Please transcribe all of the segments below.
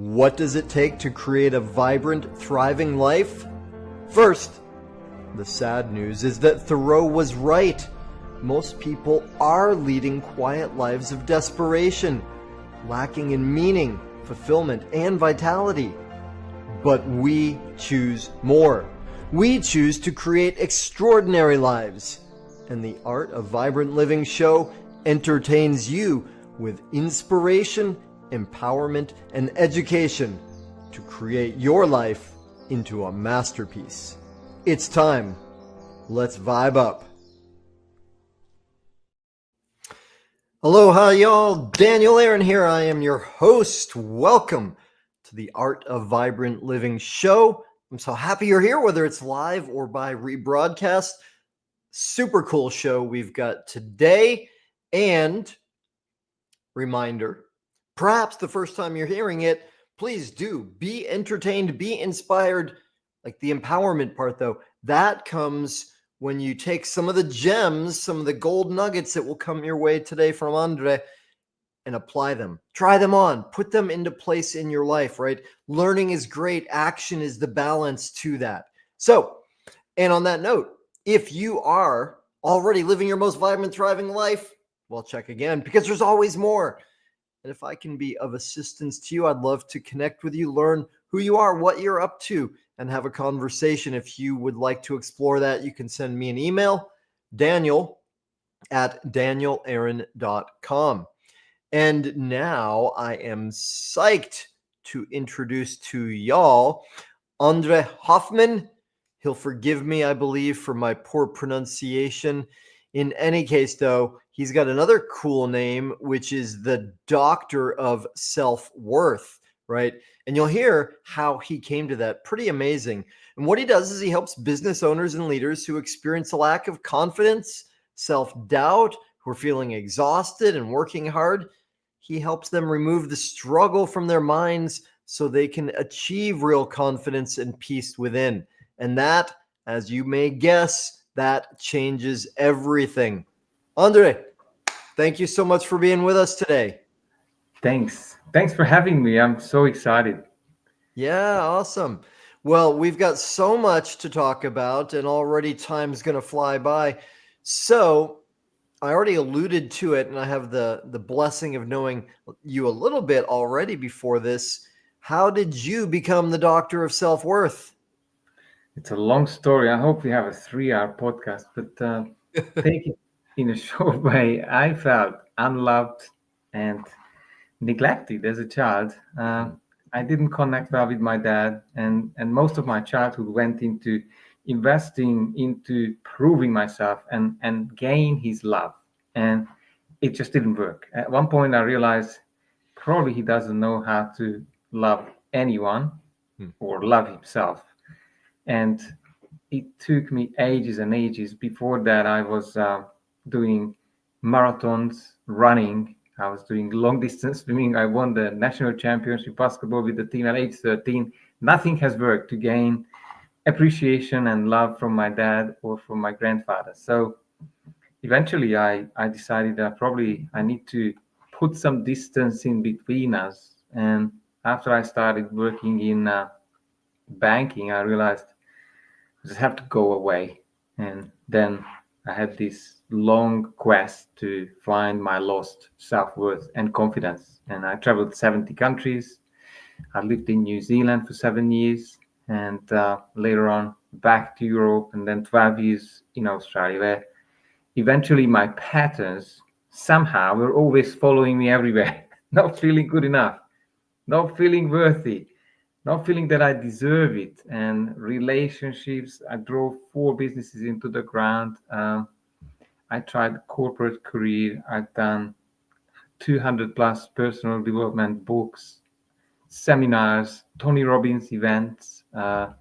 What does it take to create a vibrant, thriving life? First, the sad news is that Thoreau was right. Most people are leading quiet lives of desperation, lacking in meaning, fulfillment, and vitality. But we choose more. We choose to create extraordinary lives. And the Art of Vibrant Living show entertains you with inspiration, empowerment, and education to create your life into a masterpiece. It's time. Let's vibe up. Aloha, y'all. Daniel Aaron here. I am your host. Welcome to the Art of Vibrant Living show. I'm so happy you're here, whether it's live or by rebroadcast. Super cool show we've got today. And reminder, perhaps the first time you're hearing it, please do be entertained, be inspired. Like the empowerment part, though, that comes when you take some of the gems, some of the gold nuggets that will come your way today from Endre and apply them. Try them on. Put them into place in your life, right? Learning is great. Action is the balance to that. So, and on that note, if you are already living your most vibrant, thriving life, well, check again, because there's always more. And if I can be of assistance to you, I'd love to connect with you, learn who you are, what you're up to, and have a conversation. If you would like to explore that, you can send me an email, daniel@danielaaron.com. And now I am psyched to introduce to y'all Endre Hoffmann. He'll forgive me, I believe, for my poor pronunciation. In any case, though, he's got another cool name, which is the Doctor of Self-Worth, right? And you'll hear how he came to that. Pretty amazing. And what he does is he helps business owners and leaders who experience a lack of confidence, self-doubt, who are feeling exhausted and working hard. He helps them remove the struggle from their minds so they can achieve real confidence and peace within. And that, as you may guess, that changes everything. Endre, thank you so much for being with us today. Thanks for having me. I'm so excited. Yeah, awesome. Well, we've got so much to talk about, and already time's going to fly by. So I already alluded to it, and I have the blessing of knowing you a little bit already before this. How did you become the Doctor of Self-Worth? It's a long story. I hope we have a 3-hour podcast, but take it in a short way. I felt unloved and neglected as a child. I didn't connect well with my dad, and most of my childhood went into investing into proving myself and gain his love, and it just didn't work. At one point, I realized probably he doesn't know how to love anyone or love himself. And it took me ages and ages. Before that, I was doing marathons, running. I was doing long distance swimming. I won the national championship basketball with the team at age 13. Nothing has worked to gain appreciation and love from my dad or from my grandfather. So eventually I decided that probably I need to put some distance in between us. And after I started working in banking, I realized I just have to go away. And then I had this long quest to find my lost self-worth and confidence. And I traveled 70 countries. I lived in New Zealand for 7 years, and later on back to Europe, and then 12 years in Australia, where eventually my patterns somehow were always following me everywhere. Not feeling good enough, not feeling worthy, not feeling that I deserve it. And relationships, I drove 4 businesses into the ground. I tried corporate career. I've done 200 plus personal development books, seminars, Tony Robbins events, John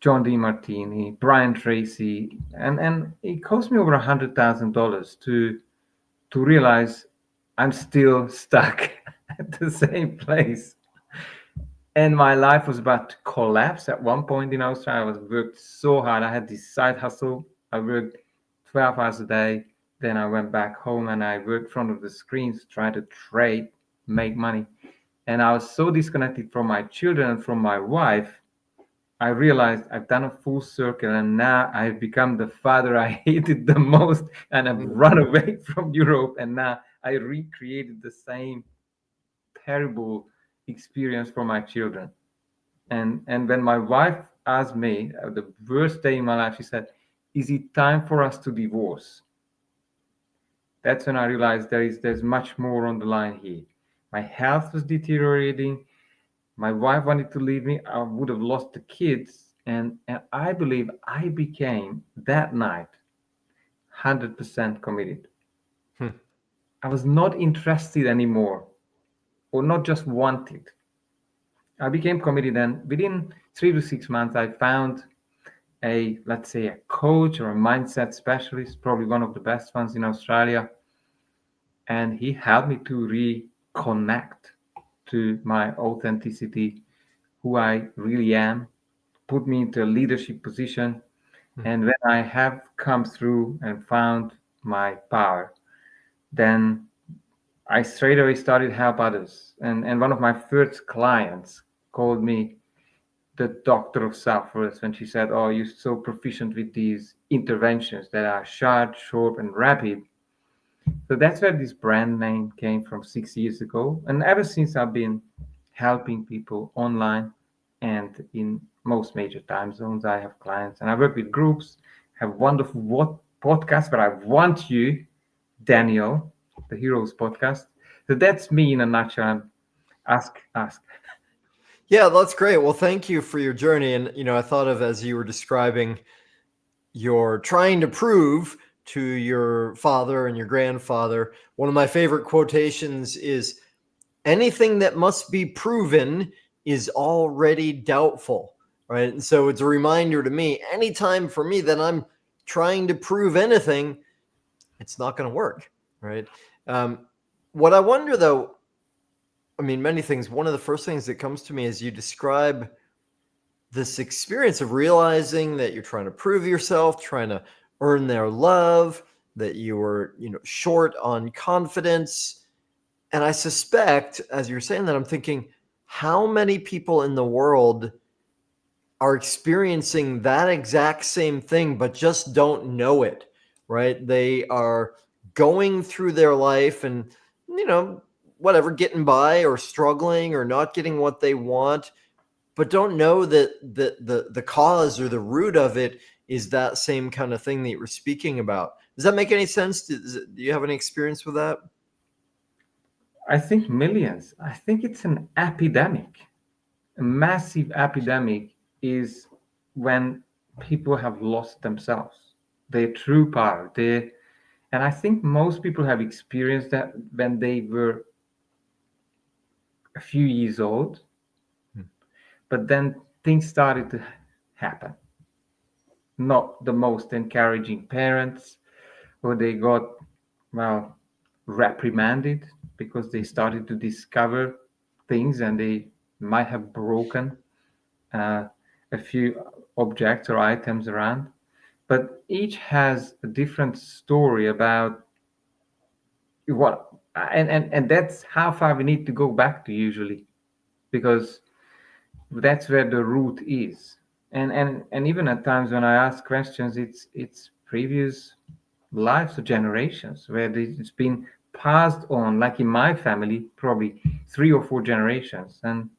DeMartini, Brian Tracy, and it cost me over $100,000 to realize I'm still stuck at the same place. And my life was about to collapse at one point in Australia. I was worked so hard. I had this side hustle. I worked 12 hours a day. Then I went back home and I worked in front of the screens, trying to trade, make money. and I was so disconnected from my children and from my wife. I realized I've done a full circle, and now I've become the father I hated the most, and I've Mm. run away from Europe, and now I recreated the same terrible experience for my children. And when my wife asked me, the worst day in my life, she said, "Is it time for us to divorce?" That's when I realized there's much more on the line here. My health was deteriorating. My wife wanted to leave me. I would have lost the kids. And I believe I became that night 100% committed. Hmm. I was not interested anymore, or not just wanted. I became committed, and within 3 to 6 months, I found let's say, a coach or a mindset specialist, probably one of the best ones in Australia. And he helped me to reconnect to my authenticity, who I really am, put me into a leadership position. Hmm. And when I have come through and found my power, then I straight away started to help others. And one of my first clients called me the doctor of self-worth when she said, "Oh, you're so proficient with these interventions that are sharp, short, and rapid." So that's where this brand name came from 6 years ago. And ever since, I've been helping people online and in most major time zones. I have clients and I work with groups, have wonderful podcasts, but I want you, Daniel, the Heroes podcast. So that's me in a nutshell. Ask. Yeah, that's great. Well, thank you for your journey. And, I thought of, as you were describing, you're trying to prove to your father and your grandfather. One of my favorite quotations is, anything that must be proven is already doubtful, right? And so it's a reminder to me, anytime for me that I'm trying to prove anything, it's not going to work, right? What I wonder, though, I mean, many things. One of the first things that comes to me as you describe this experience of realizing that you're trying to prove yourself, trying to earn their love, that you were, short on confidence. And I suspect, as you're saying that, I'm thinking, how many people in the world are experiencing that exact same thing, but just don't know it, right? They are going through their life and, whatever, getting by or struggling or not getting what they want, but don't know that the cause or the root of it is that same kind of thing that you were speaking about. Does that make any sense? Do you have any experience with that? I think millions. I think it's an epidemic. A massive epidemic is when people have lost themselves, their true power. And I think most people have experienced that when they were a few years old, Hmm. but then things started to happen. Not the most encouraging parents, or they got, well, reprimanded because they started to discover things and they might have broken uh, a few objects or items around. But each has a different story about what, and that's how far we need to go back to usually, because that's where the root is. And even at times when I ask questions, it's previous lives or generations where it's been passed on, like in my family, probably 3 or 4 generations. And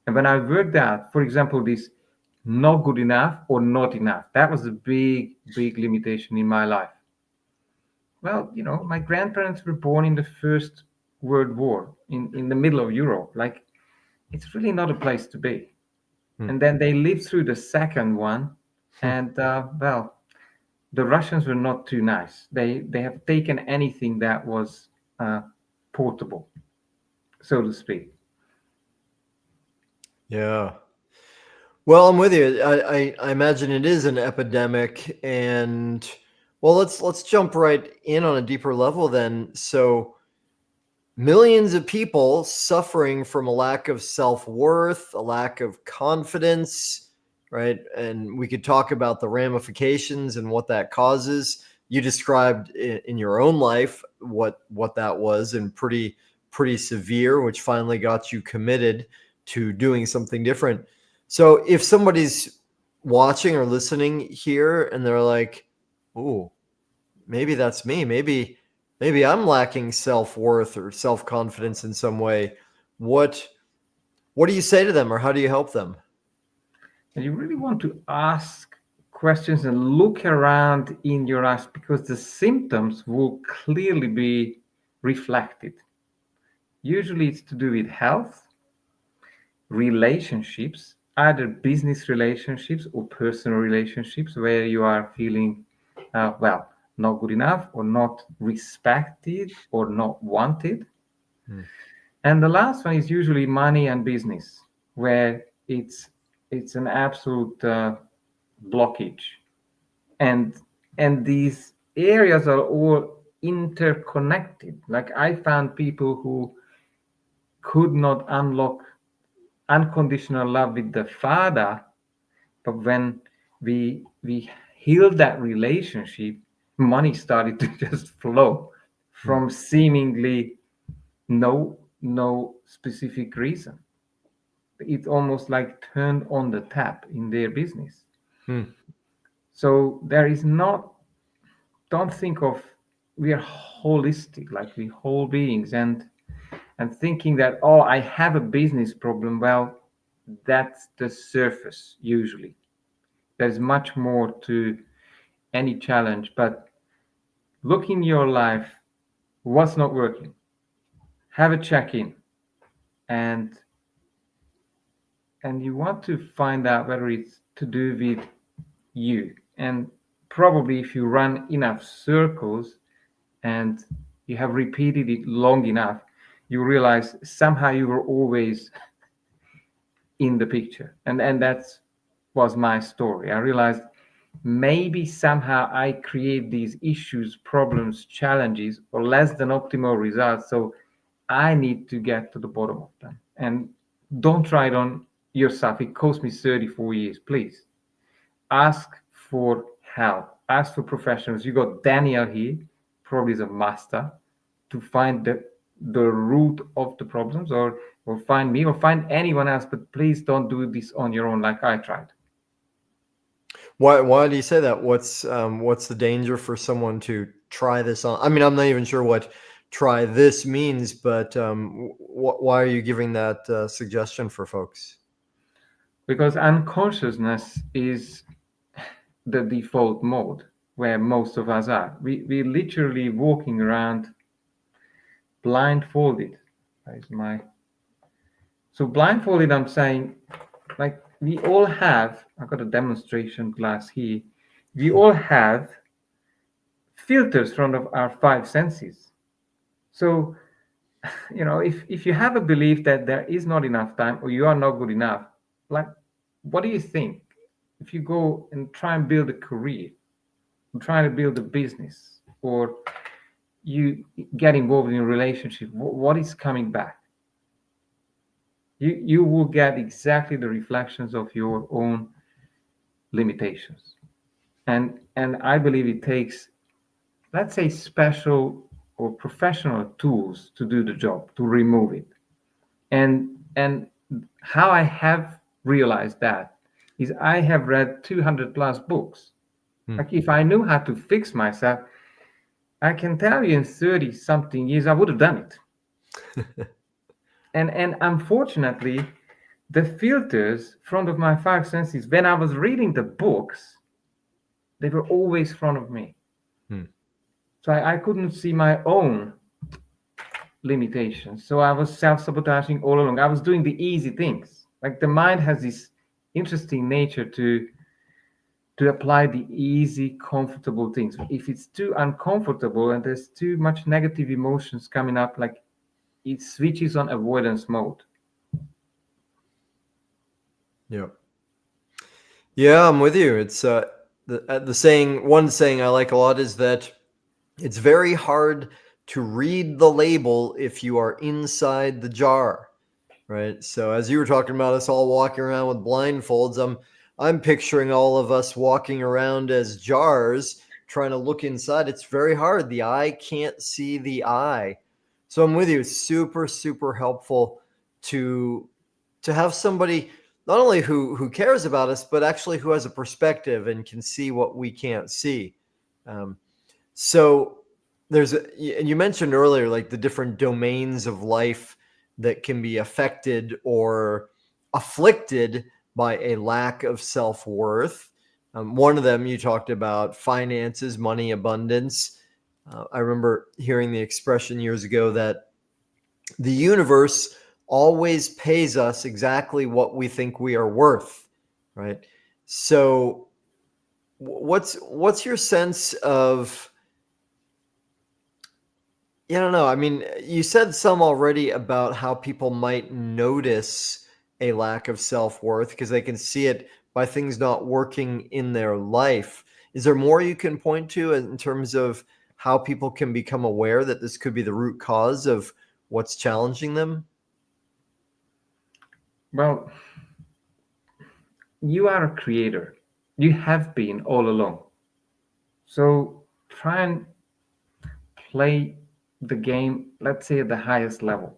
when I worked out, for example, this not good enough or not enough, that was a big limitation in my life. Well, my grandparents were born in the First World War in the middle of Europe. Like, it's really not a place to be. Hmm. And then they lived through the second one, and well, the Russians were not too nice. They have taken anything that was uh, portable, so to speak. Yeah. Well, I'm with you. I imagine it is an epidemic, and well, let's jump right in on a deeper level then. So, millions of people suffering from a lack of self-worth, a lack of confidence, right? And we could talk about the ramifications and what that causes. You described in your own life what that was in pretty pretty severe, which finally got you committed to doing something different. So if somebody's watching or listening here and they're like, "Oh, maybe that's me. Maybe I'm lacking self-worth or self-confidence in some way." What do you say to them, or how do you help them? And you really want to ask questions and look around in your eyes because the symptoms will clearly be reflected. Usually it's to do with health, relationships, either business relationships or personal relationships where you are feeling, not good enough or not respected or not wanted. Hmm. And the last one is usually money and business, where it's an absolute blockage, and and these areas are all interconnected. Like I found people who could not unlock unconditional love with the father, but when we healed that relationship, money started to just flow Hmm. from seemingly no specific reason. It almost like turned on the tap in their business. Hmm. So there is not, don't think of, we are holistic, like we whole beings, and thinking that, oh, I have a business problem. Well, that's the surface usually. There's much more to any challenge, but look in your life, what's not working, have a check-in, and and you want to find out whether it's to do with you. And probably if you run enough circles and you have repeated it long enough, you realize somehow you were always in the picture. And that was my story. I realized maybe somehow I create these issues, problems, challenges, or less than optimal results. So I need to get to the bottom of them. And don't try it on yourself. It cost me 34 years. Please ask for help, ask for professionals. You got Daniel here, probably is a master, to find the root of the problems, or find me or find anyone else, but please don't do this on your own like I tried. Why do you say that? What's the danger for someone to try this on? I mean, I'm not even sure what try this means, but why are you giving that suggestion for folks? Because unconsciousness is the default mode where most of us are. We literally walking around blindfolded. That is my, so blindfolded, I'm saying, like we all have, I've got a demonstration glass here. We all have filters from of our five senses. So, if you have a belief that there is not enough time or you are not good enough, like, what do you think? If you go and try and build a career, try to build a business, or you get involved in a relationship, what is coming back? You will get exactly the reflections of your own limitations. And I believe it takes, let's say, special or professional tools to do the job, to remove it. And how I have realized that is I have read 200 plus books. Hmm. Like if I knew how to fix myself, I can tell you in 30 something years I would have done it. And unfortunately, the filters front of my five senses, when I was reading the books, they were always front of me. Hmm. So I couldn't see my own limitations. So I was self-sabotaging all along. I was doing the easy things. Like the mind has this interesting nature to apply the easy, comfortable things. If it's too uncomfortable and there's too much negative emotions coming up, like it switches on avoidance mode. Yeah. Yeah, I'm with you. It's the saying. One saying I like a lot is that it's very hard to read the label if you are inside the jar, right? So as you were talking about us all walking around with blindfolds, I'm picturing all of us walking around as jars trying to look inside. It's very hard. The eye can't see the eye. So I'm with you. It's super, super helpful to have somebody not only who cares about us, but actually who has a perspective and can see what we can't see. Um, so and you mentioned earlier, like the different domains of life that can be affected or afflicted by a lack of self-worth. One of them you talked about finances, money, abundance. I remember hearing the expression years ago that the universe always pays us exactly what we think we are worth, right? So what's your sense of, I don't know. I mean, you said some already about how people might notice a lack of self-worth because they can see it by things not working in their life. Is there more you can point to in terms of how people can become aware that this could be the root cause of what's challenging them? Well, you are a creator. You have been all along. So try and play the game, let's say at the highest level.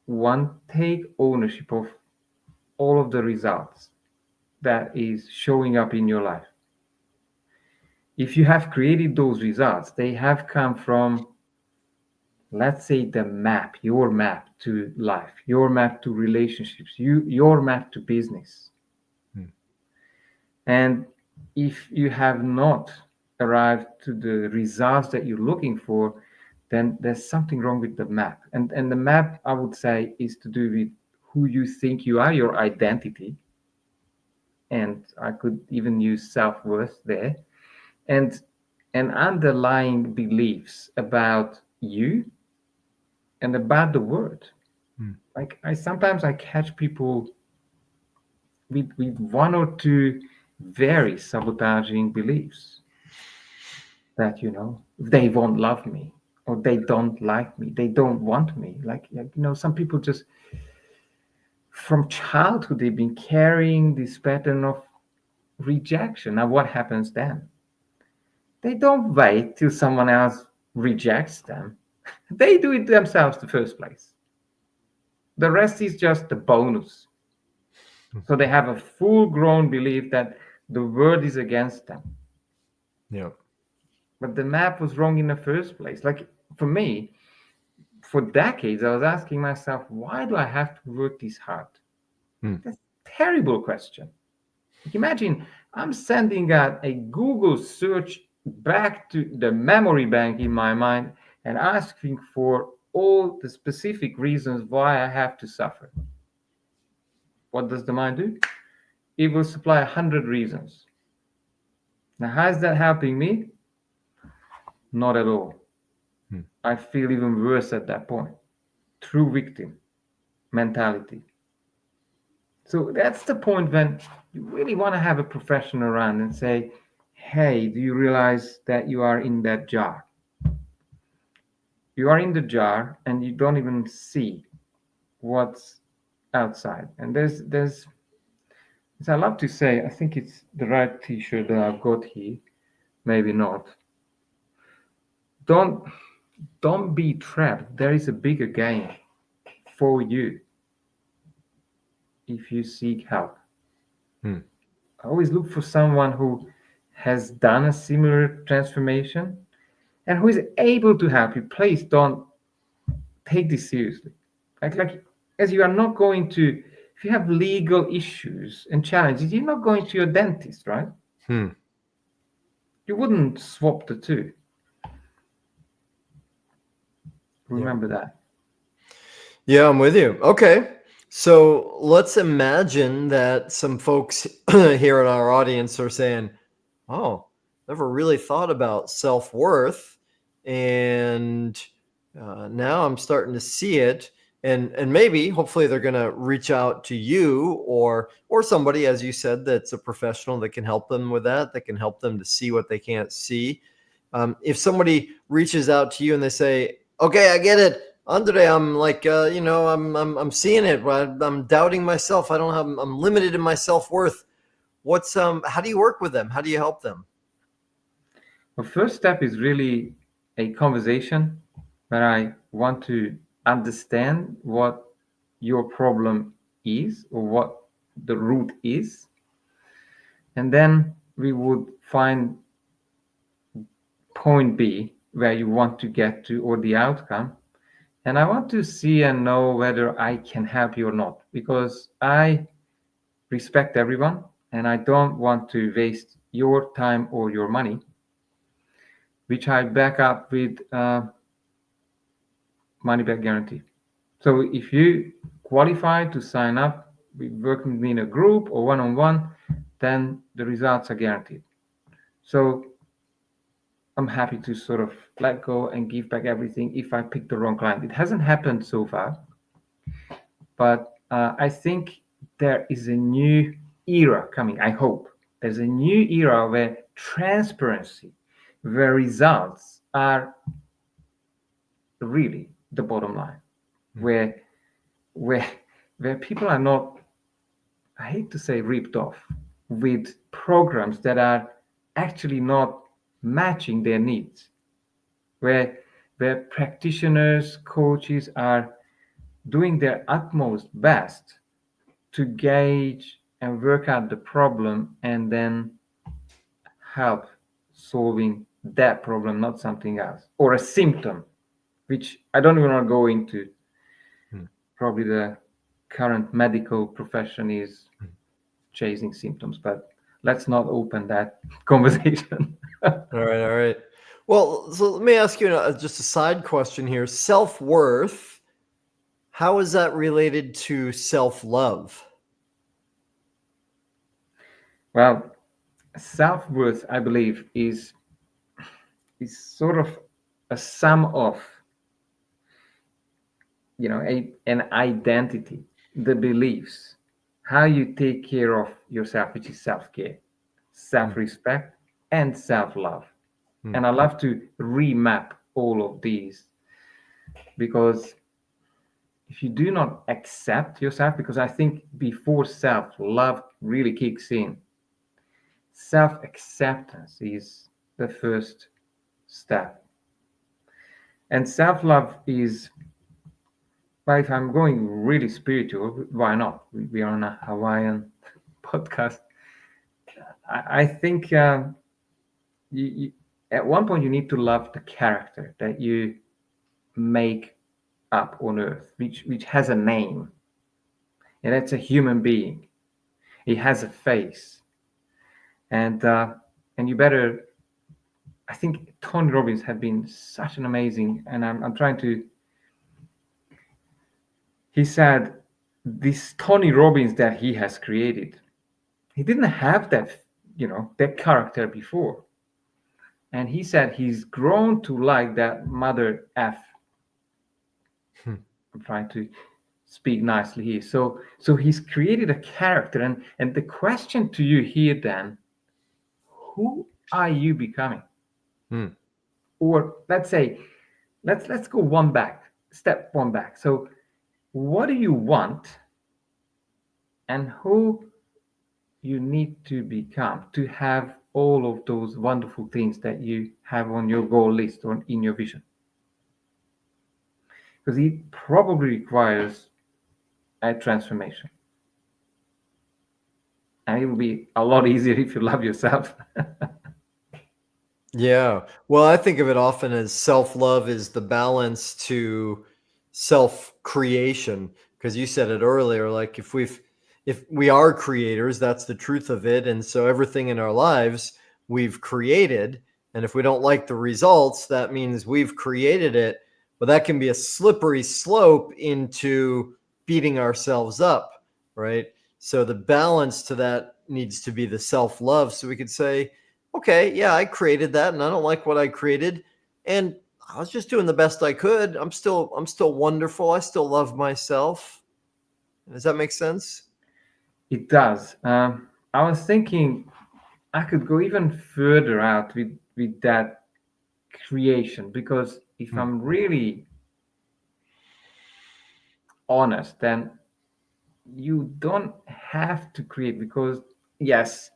One, take ownership of all of the results that is showing up in your life. If you have created those results, they have come from, let's say, the map, your map to life, your map to relationships, your map to business. Hmm. And if you have not arrived to the results that you're looking for, then there's something wrong with the map. And the map, I would say, is to do with who you think you are, your identity. And I could even use self-worth there. And underlying beliefs about you and about the world. Hmm. Like I sometimes I catch people with one or two very sabotaging beliefs that they won't love me, or they don't like me, they don't want me. Some people just from childhood they've been carrying this pattern of rejection. Now what happens then? They don't wait till someone else rejects them. They do it themselves the first place. The rest is just the bonus. So they have a full grown belief that the world is against them. Yeah. But the map was wrong in the first place. Like for me, for decades, I was asking myself, why do I have to work this hard? Hmm. That's a terrible question. Like imagine I'm sending out a Google search back to the memory bank in my mind and asking for all the specific reasons why I have to suffer. What does the mind do? It will supply 100 reasons. Now, how is that helping me? Not at all. Hmm. I feel even worse at that point. True victim mentality. So that's the point when you really want to have a professional around and say, hey, do you realize that you are in that jar? You are in the jar and you don't even see what's outside. And there's as I love to say, I think it's the right t-shirt that I've got here, maybe not. Don't don't be trapped. There is a bigger game for you if you seek help. Hmm. I always look for someone who has done a similar transformation and who is able to help you. Please don't take this seriously. Like as you are not going to, if you have legal issues and challenges, you're not going to your dentist, right? Hmm. You wouldn't swap the two. Yeah. Remember that. Yeah, I'm with you. Okay. So let's imagine that some folks here in our audience are saying, oh, never really thought about self-worth. And now I'm starting to see it. And maybe hopefully they're going to reach out to you or somebody, as you said, that's a professional that can help them with that can help them to see what they can't see. If somebody reaches out to you and they say, okay, I get it, Andre, I'm like, I'm seeing it, but I'm doubting myself. I'm limited in my self-worth. How do you work with them? How do you help them? The first step is really a conversation. but I want to understand what your problem is or what the root is. And then we would find point B where you want to get to or the outcome. And I want to see and know whether I can help you or not because I respect everyone and I don't want to waste your time or your money, which I back up with money back guarantee. So if you qualify to sign up with working with me in a group or one on one, then the results are guaranteed. So I'm happy to sort of let go and give back everything if I pick the wrong client. It hasn't happened so far, but I think there is a new era coming. I hope there's a new era where transparency, where results are really the bottom line, where where where people are not, I hate to say, ripped off with programs that are actually not matching their needs, where practitioners, coaches are doing their utmost best to gauge and work out the problem and then help solving that problem, not something else, or a symptom, which I don't even want to go into. Probably the current medical profession is chasing symptoms, but let's not open that conversation. All right, all right. Well, so let me ask you just a side question here. Self-worth, how is that related to self-love? Well, self-worth, I believe, is sort of a sum of, an identity, the beliefs, how you take care of yourself, which is self-care, self-respect, and self-love. And I love to remap all of these because if you do not accept yourself, because I think before self-love really kicks in, self-acceptance is the first step. And self-love is, well, if I'm going really spiritual, why not? We are on a Hawaiian podcast. I think you, at one point you need to love the character that you make up on earth, which has a name, and that's a human being. It has a face, and you better. I think Tony Robbins had been such an amazing, and I'm trying to. He said this Tony Robbins that he has created, he didn't have that character before, and he said he's grown to like that mother F. I'm trying to speak nicely here. So he's created a character, and the question to you here then, who are you becoming? Or let's say, let's go step one back. So what do you want, and who you need to become to have all of those wonderful things that you have on your goal list or in your vision? Because it probably requires a transformation. And it will be a lot easier if you love yourself. Yeah. Well, I think of it often as self-love is the balance to self-creation, because you said it earlier, like if we are creators, that's the truth of it. And so everything in our lives we've created. And if we don't like the results, that means we've created it. But that can be a slippery slope into beating ourselves up, right? So the balance to that needs to be the self-love. So we could say, okay, yeah, I created that and I don't like what I created. And I was just doing the best I could. I'm still wonderful. I still love myself. Does that make sense? It does. I was thinking I could go even further out with that creation, because if I'm really honest, then you don't have to create, because yes,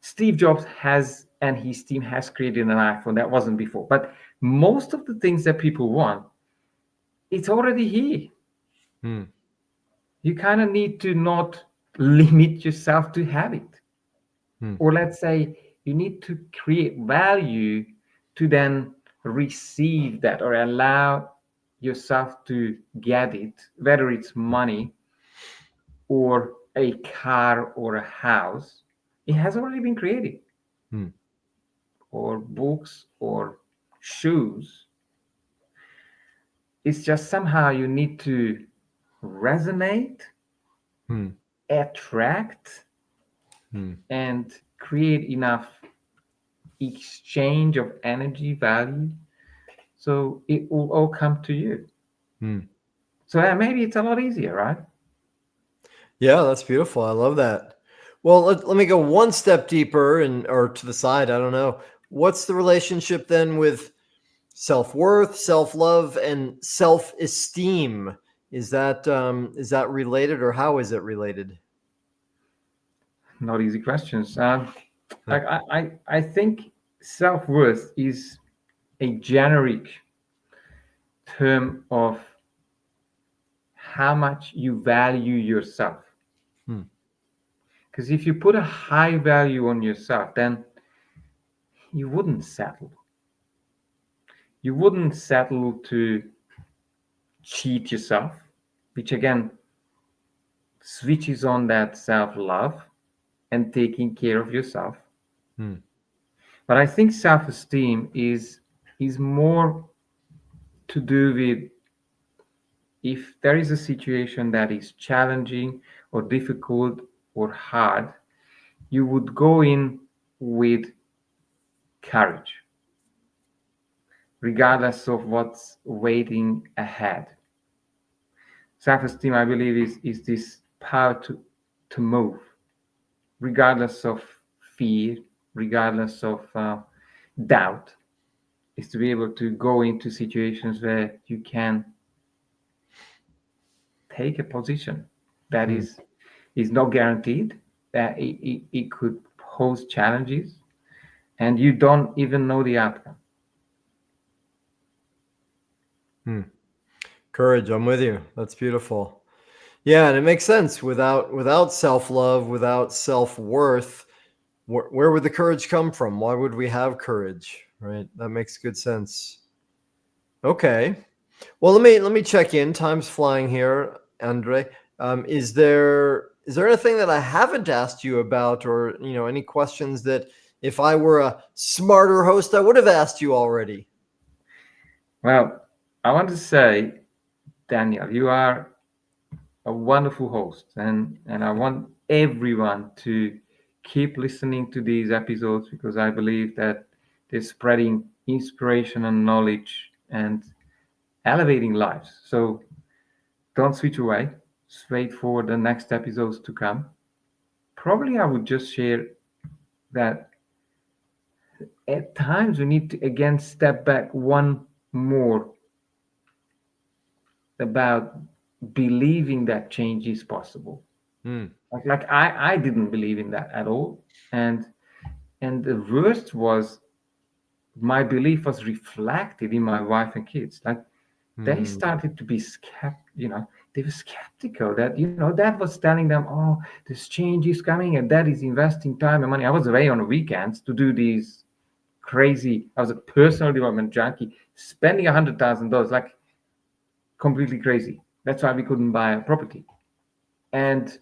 Steve Jobs has and his team has created an iPhone that wasn't before, but most of the things that people want it's already here. Hmm. You kind of need to not limit yourself to have it. Hmm. Or let's say you need to create value to then receive that or allow yourself to get it, whether it's money or a car or a house. It has already been created, Hmm. or books or shoes. It's just somehow you need to resonate, Hmm. attract, Hmm. and create enough exchange of energy value so it will all come to you. Hmm. So yeah, maybe it's a lot easier, right? Yeah, that's beautiful. I love that. Well, let me go one step deeper and or to the side. I don't know. What's the relationship then with self-worth, self-love, and self-esteem? Is that related, or how is it related? Not easy questions. Huh. I think self-worth is a generic term of how much you value yourself. Hmm. Because if you put a high value on yourself, then you wouldn't settle. You wouldn't settle to cheat yourself, which again switches on that self-love and taking care of yourself. Hmm. But I think self-esteem is more to do with if there is a situation that is challenging or difficult or hard, you would go in with courage, regardless of what's waiting ahead. Self-esteem, I believe, is this power to move, regardless of fear, regardless of doubt, is to be able to go into situations where you can take a position that Hmm. is not guaranteed, that it could pose challenges, and you don't even know the outcome. Hmm. Courage. I'm with you. That's beautiful. Yeah, and it makes sense. Without self-love, without self-worth, where would the courage come from? Why would we have courage? Right? That makes good sense. Okay. Well, let me check in. Time's flying here, Andre. Is there anything that I haven't asked you about, or any questions that if I were a smarter host, I would have asked you already? Well, I want to say, Daniel, you are a wonderful host, and I want everyone to keep listening to these episodes because I believe that they're spreading inspiration and knowledge and elevating lives. So don't switch away. Just wait for the next episodes to come. Probably I would just share that at times we need to again step back one more about believing that change is possible. Hmm. Like I didn't believe in that at all, and the worst was my belief was reflected in my wife and kids. Like they Hmm. started to be they were skeptical that dad was telling them, oh, this change is coming and dad is investing time and money. I was away on the weekends to do these crazy. I was a personal development junkie, spending $100,000, like completely crazy. That's why we couldn't buy a property. And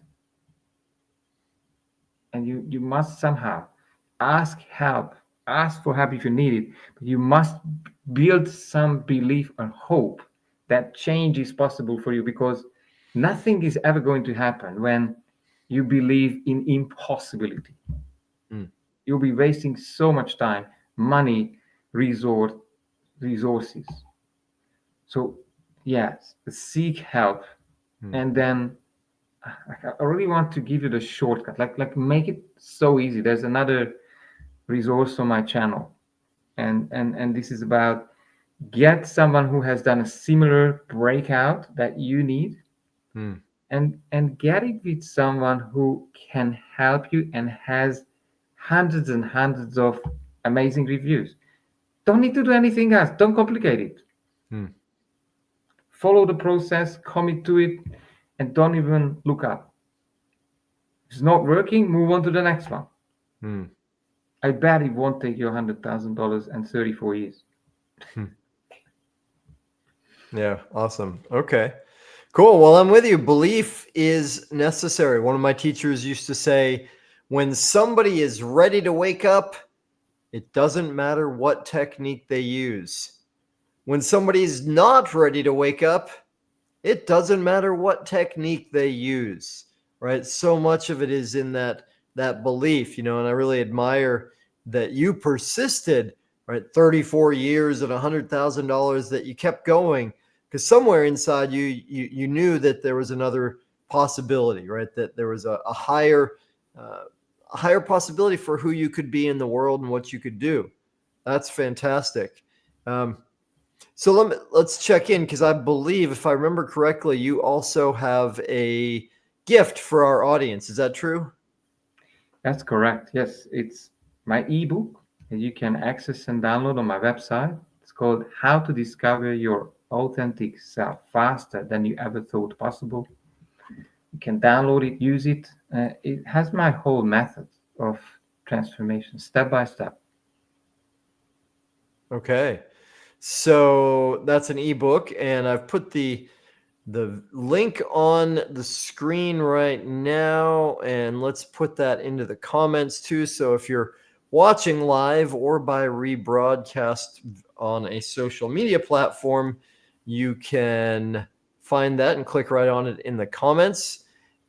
you must somehow ask help, ask for help if you need it, but you must build some belief and hope that change is possible for you, because nothing is ever going to happen when you believe in impossibility. Hmm. You'll be wasting so much time, money, resources. So yes, seek help, Hmm. and then I really want to give you the shortcut, like make it so easy. There's another resource on my channel, and this is about get someone who has done a similar breakout that you need, Hmm. and get it with someone who can help you and has hundreds and hundreds of amazing reviews. Don't need to do anything else. Don't complicate it. Hmm. follow the process, commit to it, and don't even look up. If it's not working, move on to the next one. Hmm. I bet it won't take you $100,000 and 34 years. Yeah, awesome. Okay. Cool. Well, I'm with you. Belief is necessary. One of my teachers used to say, when somebody is ready to wake up, it doesn't matter what technique they use. When somebody's not ready to wake up, it doesn't matter what technique they use, right? So much of it is in that belief, and I really admire that you persisted, right? 34 years at $100,000, that you kept going, because somewhere inside you knew that there was another possibility, right? That there was uh, a higher possibility for who you could be in the world and what you could do. That's fantastic. Um, so let's check in, because I believe, if I remember correctly, you also have a gift for our audience. Is that true? That's correct. Yes, it's my ebook that you can access and download on my website. It's called How to Discover Your Authentic Self Faster Than You Ever Thought Possible. You can download it, use it. It has my whole method of transformation, step by step. Okay. So that's an ebook, and I've put the link on the screen right now, and let's put that into the comments too. So if you're watching live or by rebroadcast on a social media platform, you can find that and click right on it in the comments.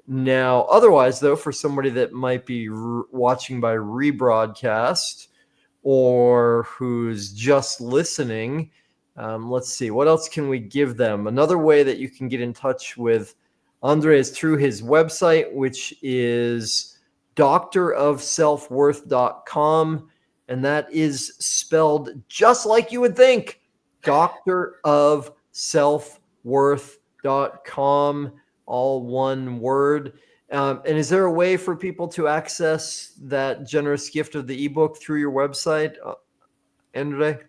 Now, otherwise, though, for somebody that might be watching by rebroadcast or who's just listening, let's see, what else can we give them? Another way that you can get in touch with Endre is through his website, which is doctorofselfworth.com. And that is spelled just like you would think, doctorofselfworth.com, all one word. And is there a way for people to access that generous gift of the ebook through your website, Endre?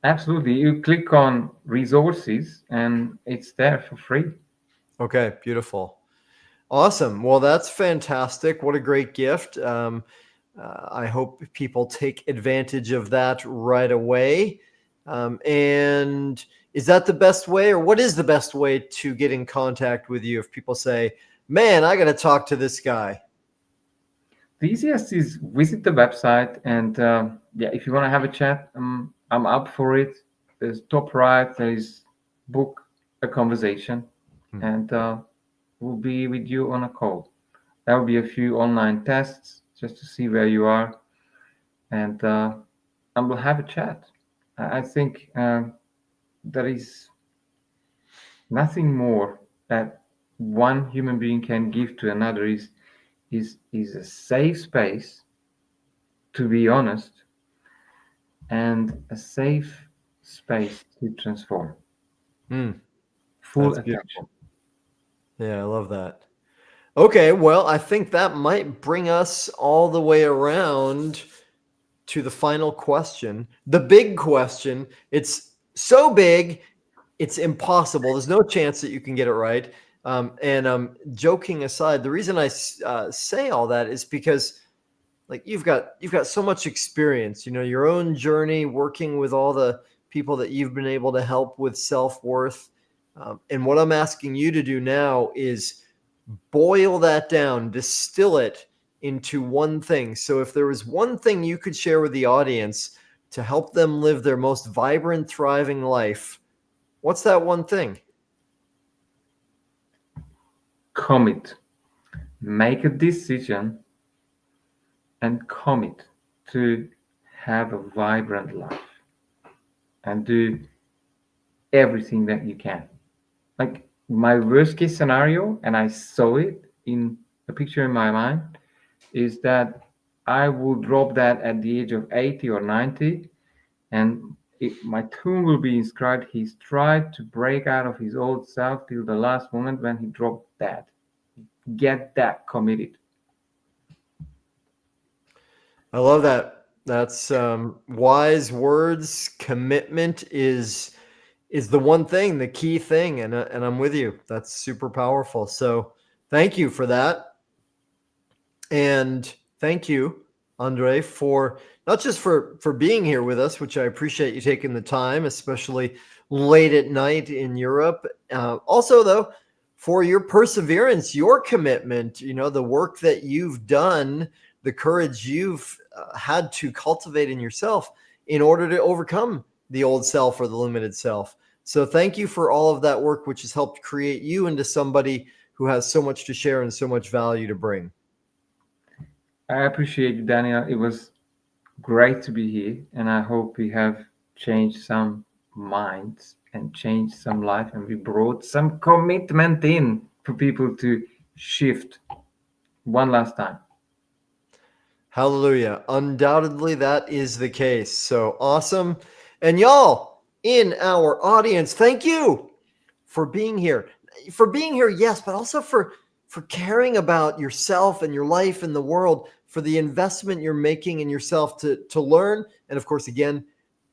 Absolutely. You click on resources and it's there for free. Okay, beautiful. Awesome. Well, that's fantastic. What a great gift. I hope people take advantage of that right away. And is that the best way, or what is the best way to get in contact with you if people say, man, I got to talk to this guy? The easiest is visit the website and yeah, if you want to have a chat, I'm up for it. There's top right, there is book a conversation, and we'll be with you on a call. There will be a few online tests just to see where you are, and we'll have a chat. I think there is nothing more that one human being can give to another is a safe space to be honest and a safe space to transform. Hmm, Full that's beautiful. attention. Yeah, I love that. Okay, well, I think that might bring us all the way around to the final question, the big question. It's so big, it's impossible. There's no chance that you can get it right. And joking aside, the reason I say all that is because, like, you've got so much experience. Your own journey working with all the people that you've been able to help with self-worth. And what I'm asking you to do now is boil that down, distill it into one thing. So if there was one thing you could share with the audience to help them live their most vibrant, thriving life, what's that one thing? Commit. Make a decision and commit to have a vibrant life and do everything that you can. Like my worst case scenario, and I saw it in a picture in my mind, is that I would drop that at the age of 80 or 90, and my tomb will be inscribed, he's tried to break out of his old self till the last moment when he dropped that. Get that committed. I love that. That's wise words. Commitment is the one thing, the key thing. And I'm with you. That's super powerful. So thank you for that. And thank you, Endre, for not just for being here with us, which I appreciate you taking the time, especially late at night in Europe. Also, though, for your perseverance, your commitment, the work that you've done, the courage you've had to cultivate in yourself in order to overcome the old self or the limited self. So thank you for all of that work, which has helped create you into somebody who has so much to share and so much value to bring. I appreciate you, Daniel. It was great to be here, and I hope we have changed some minds and changed some life, and we brought some commitment in for people to shift one last time. Hallelujah. Undoubtedly, that is the case. So awesome. And y'all in our audience, thank you for being here. For being here, yes, but also for caring about yourself and your life and the world, for the investment you're making in yourself to learn. And of course, again,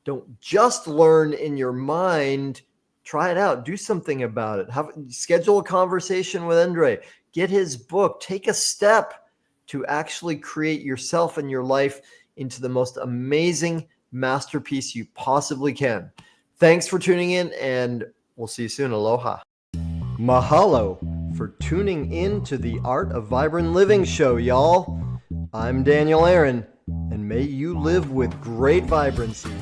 don't just learn in your mind. Try it out. Do something about it. Schedule a conversation with Endre. Get his book. Take a step to actually create yourself and your life into the most amazing masterpiece you possibly can. Thanks for tuning in, and we'll see you soon. Aloha. Mahalo for tuning in to the Art of Vibrant Living show, y'all. I'm Daniel Aaron, and may you live with great vibrancy